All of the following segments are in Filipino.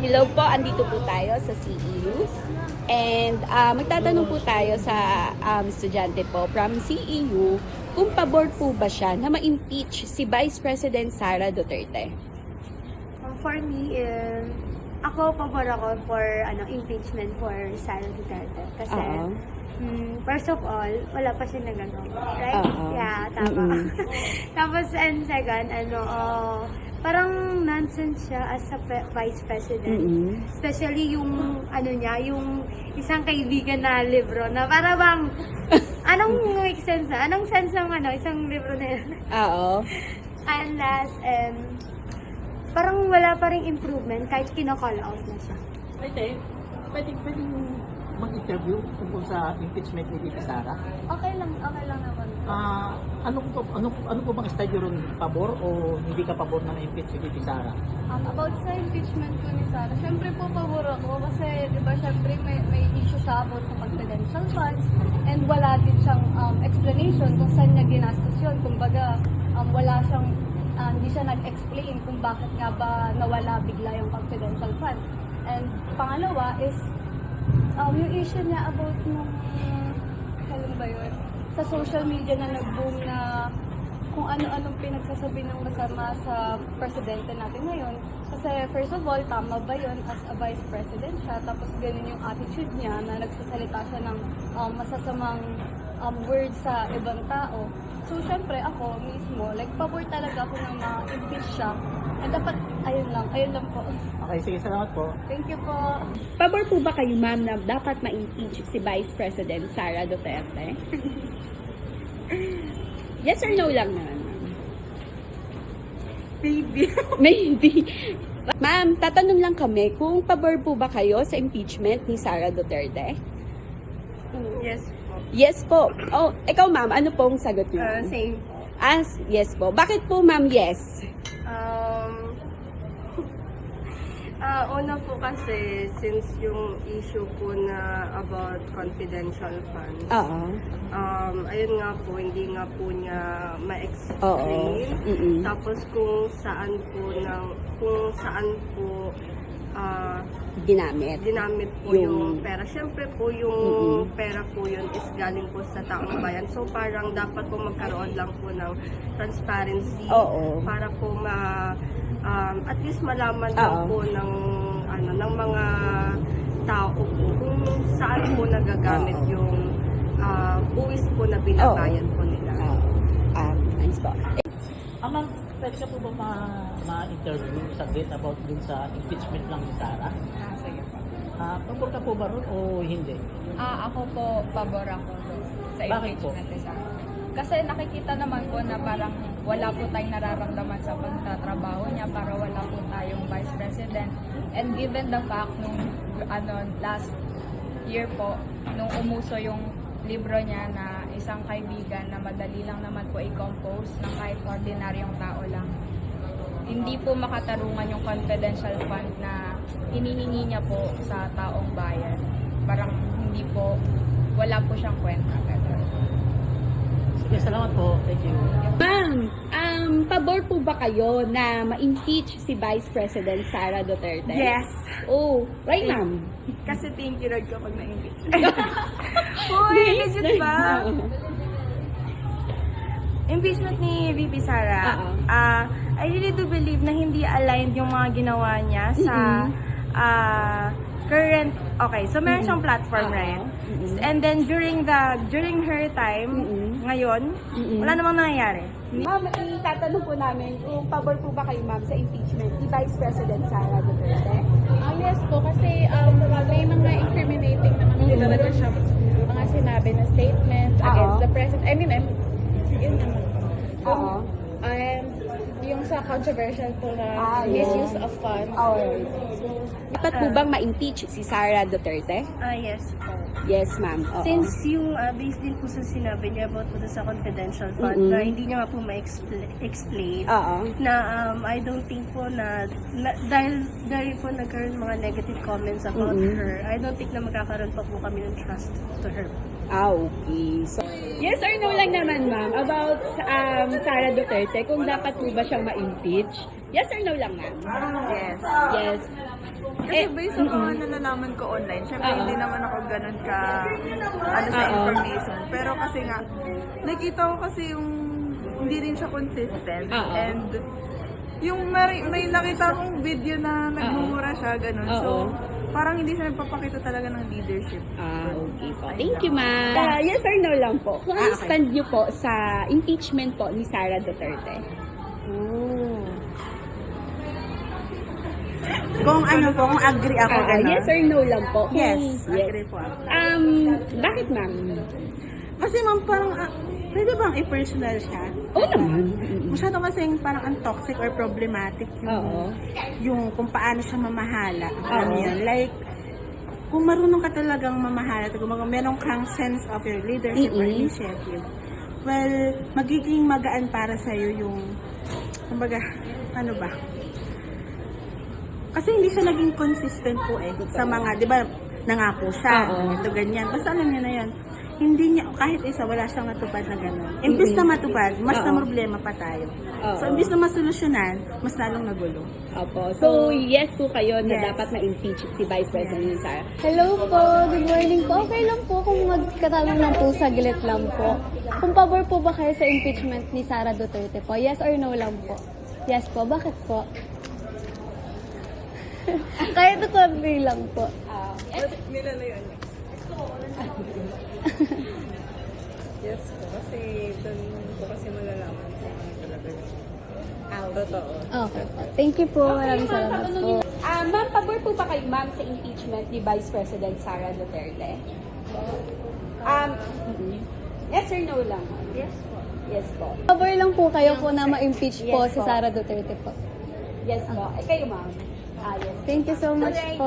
Hello po, andito po tayo sa CEU. And magtatanong po tayo sa estudyante po from CEU kung pabor po ba siya na ma-impeach si Vice President Sara Duterte. For me, ako pabor ako for impeachment for Sara Duterte. Kasi, first of all, wala pa siya nagagawa. Right? Yeah, tama. Tapos, and second, parang nonsense siya as a vice president. Especially yung, yung isang kaibigan na libro na para bang, anong make sense na? Anong sense ng isang libro na yun? Oo. And last, parang wala pa ring improvement kahit kino-call out na siya. Pwede mag-interview tungkol sa impeachment ni VP Sara? Okay lang naman. Ano po bang estadyo ron, pabor o hindi ka pabor na na-impeach si VP Sara? About sa impeachment ko ni Sara, syempre po pabor ako kasi di ba syempre may issue siya about sa confidential funds and wala din siyang explanation kung saan niya ginastos yun. Kumbaga, wala siyang hindi siya nag-explain kung bakit nga ba nawala bigla yung confidential fund. And pangalawa is yung issue niya about nung kailan ba yun? Sa social media na nag-boom na kung ano-anong pinagsasabi ng masama sa presidente natin ngayon. Kasi first of all, tama ba yun as a vice president siya? Tapos ganun yung attitude niya na nagsasalita siya ng masasamang words sa ibang tao. So, syempre ako mismo, pabor talaga ako na ma-impeach siya. And dapat, ayun lang po. Okay, sige, salamat po. Thank you po. Pabor po ba kayo, ma'am, na dapat ma-impeach si Vice President Sara Duterte? Yes or no lang naman, ma'am? Maybe. Ma'am, tatanong lang kami kung pabor po ba kayo sa impeachment ni Sara Duterte? Yes. Yes po. Oh, ikaw ma'am, ano pong sagot niyo? Same. Yes po. Bakit po ma'am yes? Una po kasi, since yung issue po na about confidential funds, ayun nga po, hindi nga po niya ma-explain. Tapos kung saan po ginamit po yung pera. Siyempre po yung pera po yun is galing po sa taong bayan. So parang dapat po magkaroon lang po ng transparency para po at least malaman lang po ng mga tao po kung saan po nagagamit yung buwis po na binabayad po nila. Nice po. Ma'am, pwede ka po ba ma-interview saglit about dun sa impeachment lang ni Sara? Sige po. Pabor ka po ba ron o hindi? Ako po, pabor ako sa Bakit po? impeachment ni Sara. Kasi nakikita naman po na parang wala po tayong nararamdaman sa pagtatrabaho niya para wala po tayong vice president. And given the fact nung last year po, nung umuso yung libro niya na isang kaibigan na madali lang naman po i-compose ng kahit ordinaryong tao lang. Hindi po makatarungan yung confidential fund na hinihingi niya po sa taong bayan. Parang hindi po, wala po siyang kwenta. Sige, salamat po. Thank you. Ma'am, pabor po ba kayo na ma-impeach si Vice President Sara Duterte? Yes. Oh, right ma'am? Kasi thank you Lord kapag na-impeach. Uy, legit ba? Impeachment ni VP Sara, I really do believe na hindi aligned yung mga ginawa niya sa current, so meron siyang platform, right? And then during her time, ngayon, wala namang nangyayari. Ma'am, itatanong po namin kung pabor po ba kayo ma'am sa impeachment ni Vice President Sara Duterte? Yes po, kasi may mga incriminating naman talaga siya mga sinabi na statements against the president. I mean, yun naman. And yung sa controversial po na misuse of funds. Dapat po bang ma-impeach si Sara Duterte? Yes po. Yes, ma'am. Since yung based din po sa sinabi niya about po sa confidential fund na hindi niya nga po ma-explain na I don't think po na dahil po nagkaroon mga negative comments about her, I don't think na magkakaroon pa po kami ng trust to her. Okay. So, yes or no lang naman, ma'am, about Sara Duterte, kung dapat po ba siyang ma-impeach? Yes or no lang, ma'am? Yes. Yes. Kasi based sa mga nalalaman ko online, syempre hindi naman ako ganun ka sa information. Pero kasi nga, nakita ko kasi yung hindi rin siya consistent. And yung may nakita akong video na nagmumura siya, ganun. So, parang hindi siya nagpapakita talaga ng leadership. Okay po. Thank you, ma'am. Yes or no lang po. Kung ano stand niyo po sa impeachment po ni Sara Duterte? Kung ano po, kung agree ako, gano'n. Yes or no lang po? Yes, agree po ako. Bakit, ma'am? Kasi ma'am, parang, pwede bang i-personal siya? Oo naman. Masyado kasing parang ang toxic or problematic yung kung paano siya mamahala. Alam mo yun? Like, kung marunong ka talagang mamahala, kung meron kang sense of your leadership or initiative, well, magiging magaan para sa'yo yung, kumbaga, ano ba? Kasi hindi siya naging consistent po sa mga, di ba, nangako siya, ito ganyan. Basta alam niyo na yan, hindi niya, kahit isa, wala siyang natupad na gano'n. Imbis na matupad, mas na problema pa tayo. So, imbis na masolusyonan, mas lalong nagulo. Opo. So, yes po kayo na dapat ma-impeach si Vice President Sara. Hello po, good morning po. Okay lang po kung magkatanong lang po, saglit lang po. Kung pabor po ba kayo sa impeachment ni Sara Duterte po? Yes or no lang po? Yes po, bakit po? Kahit konti lang po. Yes po, kasi doon po kasi malalaman kung ano talaga yung totoo. Okay po. Thank you po. Maraming salamat po. Ma'am, pabor po ba kayo, ma'am, sa impeachment ni Vice President Sara Duterte? Yes or no lang? Yes po. Yes po. Pabor lang po kayo po na ma-impeach po si Sara Duterte po. Yes po. Kayo, ma'am? Yes. Thank you so much po.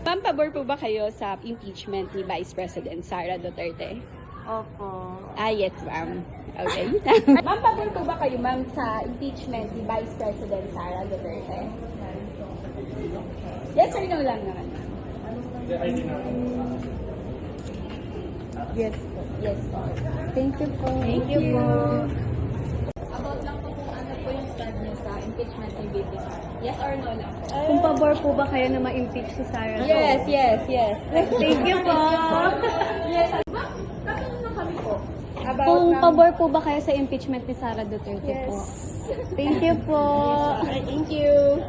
Ma'am, pabor po ba kayo sa impeachment ni Vice President Sara Duterte? Opo. Yes, ma'am. Okay. Ma'am, pabor po ba kayo, ma'am, sa impeachment ni Vice President Sara Duterte? Yes or no lang naman, ma'am? Yes po. Yes po. Thank you po. Thank you po. About lang po kung ano po yung stand niyo sa impeachment ni VP Sara. Yes or no lang po? Kung pabor po ba kayo na ma-impeach si Sara? Yes. Thank you po. About, Kung pabor po ba kayo sa impeachment ni Sara Duterte po? Thank you po. Thank you.